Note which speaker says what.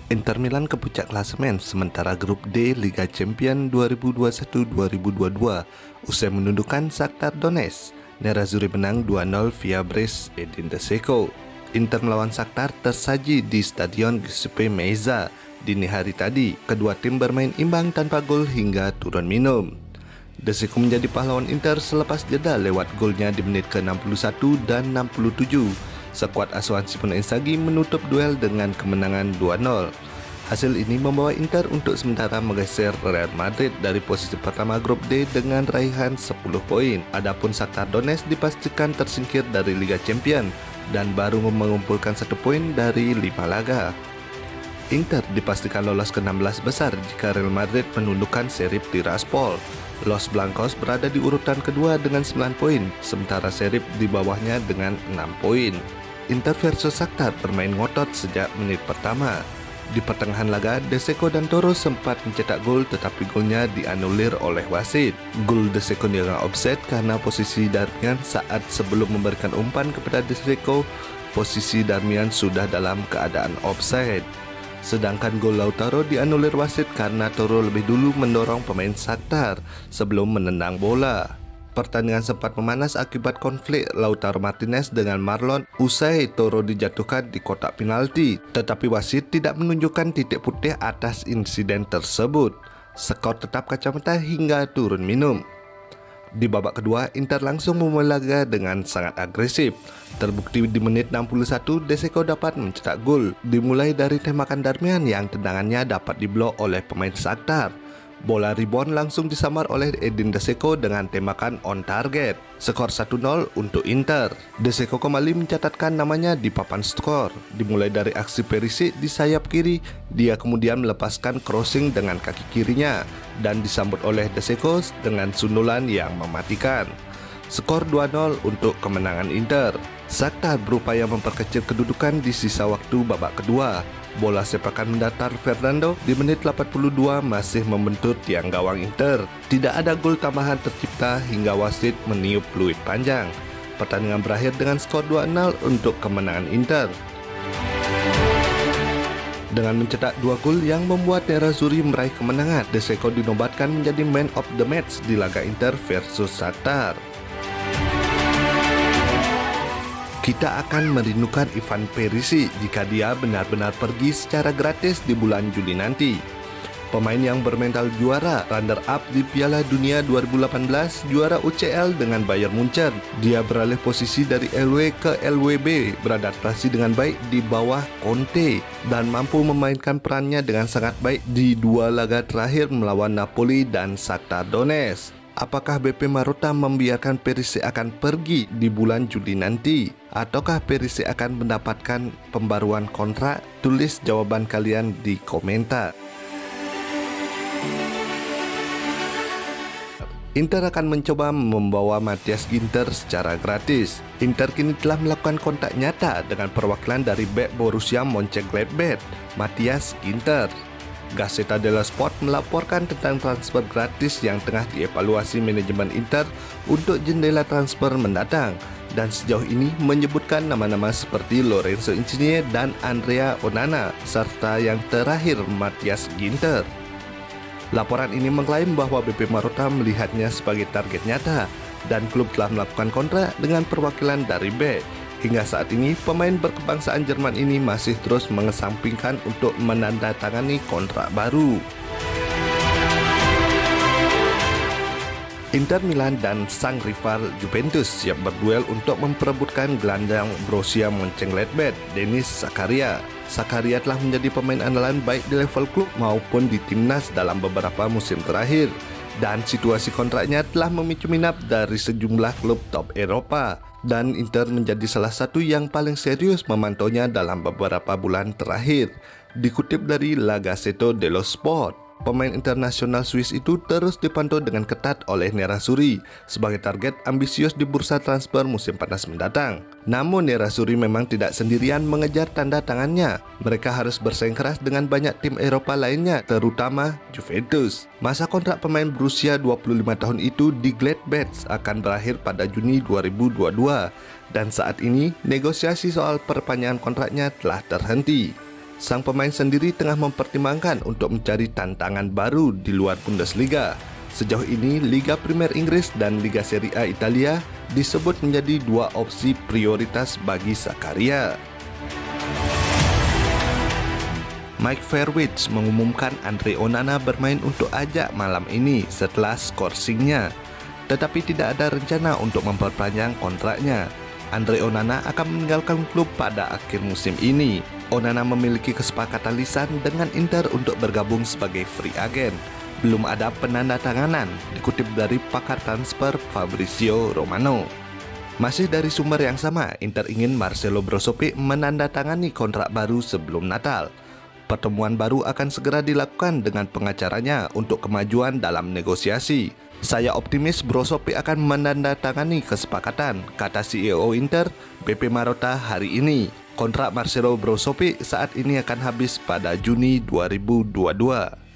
Speaker 1: Inter Milan ke puncak klasemen sementara grup D Liga Champions 2021-2022 usai menundukkan Shakhtar Donetsk. Nerazzurri menang 2-0 via brace Edin Dzeko. Inter melawan Shakhtar tersaji di Stadion Giuseppe Meazza dini hari tadi. Kedua tim bermain imbang tanpa gol hingga turun minum. Dzeko menjadi pahlawan Inter selepas jeda lewat golnya di menit ke-61 dan 67. Skuad asuhan Simone Inzaghi menutup duel dengan kemenangan 2-0. Hasil ini membawa Inter untuk sementara menggeser Real Madrid dari posisi pertama grup D dengan raihan 10 poin. Adapun Shakhtar Donetsk dipastikan tersingkir dari Liga Champions dan baru mengumpulkan 1 poin dari 5 laga. Inter dipastikan lolos ke 16 besar jika Real Madrid menundukkan Sheriff Tiraspol. Los Blancos berada di urutan kedua dengan 9 poin, sementara Sheriff di bawahnya dengan 6 poin. Inter versus Shakhtar bermain ngotot sejak menit pertama. Di pertengahan laga, Dzeko dan Toro sempat mencetak gol tetapi golnya dianulir oleh wasit. Gol Dzeko dianggap offside karena posisi Darmian saat sebelum memberikan umpan kepada Dzeko, posisi Darmian sudah dalam keadaan offside. Sedangkan gol Lautaro dianulir wasit karena Toro lebih dulu mendorong pemain Shakhtar sebelum menendang bola. Pertandingan sempat memanas akibat konflik Lautaro Martinez dengan Marlon usai Toro dijatuhkan di kotak penalti, tetapi wasit tidak menunjukkan titik putih atas insiden tersebut. Skor tetap kacamata hingga turun minum. Di babak kedua, Inter langsung memulai laga dengan sangat agresif. Terbukti di menit 61, Dzeko dapat mencetak gol, dimulai dari tembakan Darmian yang tendangannya dapat diblok oleh pemain Shakhtar. Bola rebound langsung disamar oleh Edin Dzeko dengan tembakan on target. Skor 1-0 untuk Inter. Dzeko kembali mencatatkan namanya di papan skor. Dimulai dari aksi Perisic di sayap kiri, dia kemudian melepaskan crossing dengan kaki kirinya dan disambut oleh Dzeko dengan sundulan yang mematikan. Skor 2-0 untuk kemenangan Inter. Shakhtar berupaya memperkecil kedudukan di sisa waktu babak kedua. Bola sepakan mendatar Fernando di menit 82 masih membentur tiang gawang Inter. Tidak ada gol tambahan tercipta hingga wasit meniup peluit panjang. Pertandingan berakhir dengan skor 2-0 untuk kemenangan Inter. Dengan mencetak 2 gol yang membuat Nerazzurri meraih kemenangan, Dzeko dinobatkan menjadi man of the match di laga Inter versus Shakhtar. Kita akan merindukan Ivan Perisic jika dia benar-benar pergi secara gratis di bulan Juli nanti. Pemain yang bermental juara, runner-up di Piala Dunia 2018, juara UCL dengan Bayern Munchen. Dia beralih posisi dari LW ke LWB, beradaptasi dengan baik di bawah Conte, dan mampu memainkan perannya dengan sangat baik di 2 laga terakhir melawan Napoli dan Shakhtar Donetsk. Apakah BP Marotta membiarkan Perisic akan pergi di bulan Juli nanti? Ataukah Perisic akan mendapatkan pembaruan kontrak? Tulis jawaban kalian di komentar. Inter akan mencoba membawa Matthias Ginter secara gratis. Inter kini telah melakukan kontak nyata dengan perwakilan dari bek Borussia Mönchengladbach, Matthias Ginter. Gazzetta dello Sport melaporkan tentang transfer gratis yang tengah dievaluasi manajemen Inter untuk jendela transfer mendatang, dan sejauh ini menyebutkan nama-nama seperti Lorenzo Insigne dan Andrea Onana, serta yang terakhir Matthias Ginter. Laporan ini mengklaim bahwa BP Marotta melihatnya sebagai target nyata dan klub telah melakukan kontrak dengan perwakilan dari bek. Hingga saat ini, pemain berkebangsaan Jerman ini masih terus mengesampingkan untuk menandatangani kontrak baru. Inter Milan dan sang rival Juventus siap berduel untuk memperebutkan gelandang Borussia Mönchengladbach, Denis Zakaria. Zakaria telah menjadi pemain andalan baik di level klub maupun di timnas dalam beberapa musim terakhir. Dan situasi kontraknya telah memicu minat dari sejumlah klub top Eropa. Dan Inter menjadi salah satu yang paling serius memantaunya dalam beberapa bulan terakhir. Dikutip dari La Gazzetta dello Sport, pemain internasional Swiss itu terus dipantau dengan ketat oleh Nerazzurri sebagai target ambisius di bursa transfer musim panas mendatang. Namun Nerazzurri memang tidak sendirian mengejar tanda tangannya. Mereka harus bersaing keras dengan banyak tim Eropa lainnya, terutama Juventus. Masa kontrak pemain berusia 25 tahun itu di Gladbach akan berakhir pada Juni 2022, dan saat ini negosiasi soal perpanjangan kontraknya telah terhenti. Sang pemain sendiri tengah mempertimbangkan untuk mencari tantangan baru di luar Bundesliga. Sejauh ini, Liga Premier Inggris dan Liga Serie A Italia disebut menjadi dua opsi prioritas bagi Zakaria. Mike Verwij mengumumkan Andre Onana bermain untuk Ajax malam ini setelah skorsingnya, tetapi tidak ada rencana untuk memperpanjang kontraknya. Andre Onana akan meninggalkan klub pada akhir musim ini. Onana memiliki kesepakatan lisan dengan Inter untuk bergabung sebagai free agent. Belum ada penandatanganan, dikutip dari pakar transfer Fabrizio Romano. Masih dari sumber yang sama, Inter ingin Marcelo Brozovic menandatangani kontrak baru sebelum Natal. Pertemuan baru akan segera dilakukan dengan pengacaranya untuk kemajuan dalam negosiasi. Saya optimis Brozovic akan menandatangani kesepakatan, kata CEO Inter, BP Marotta hari ini. Kontrak Marcelo Brozovic saat ini akan habis pada Juni 2022.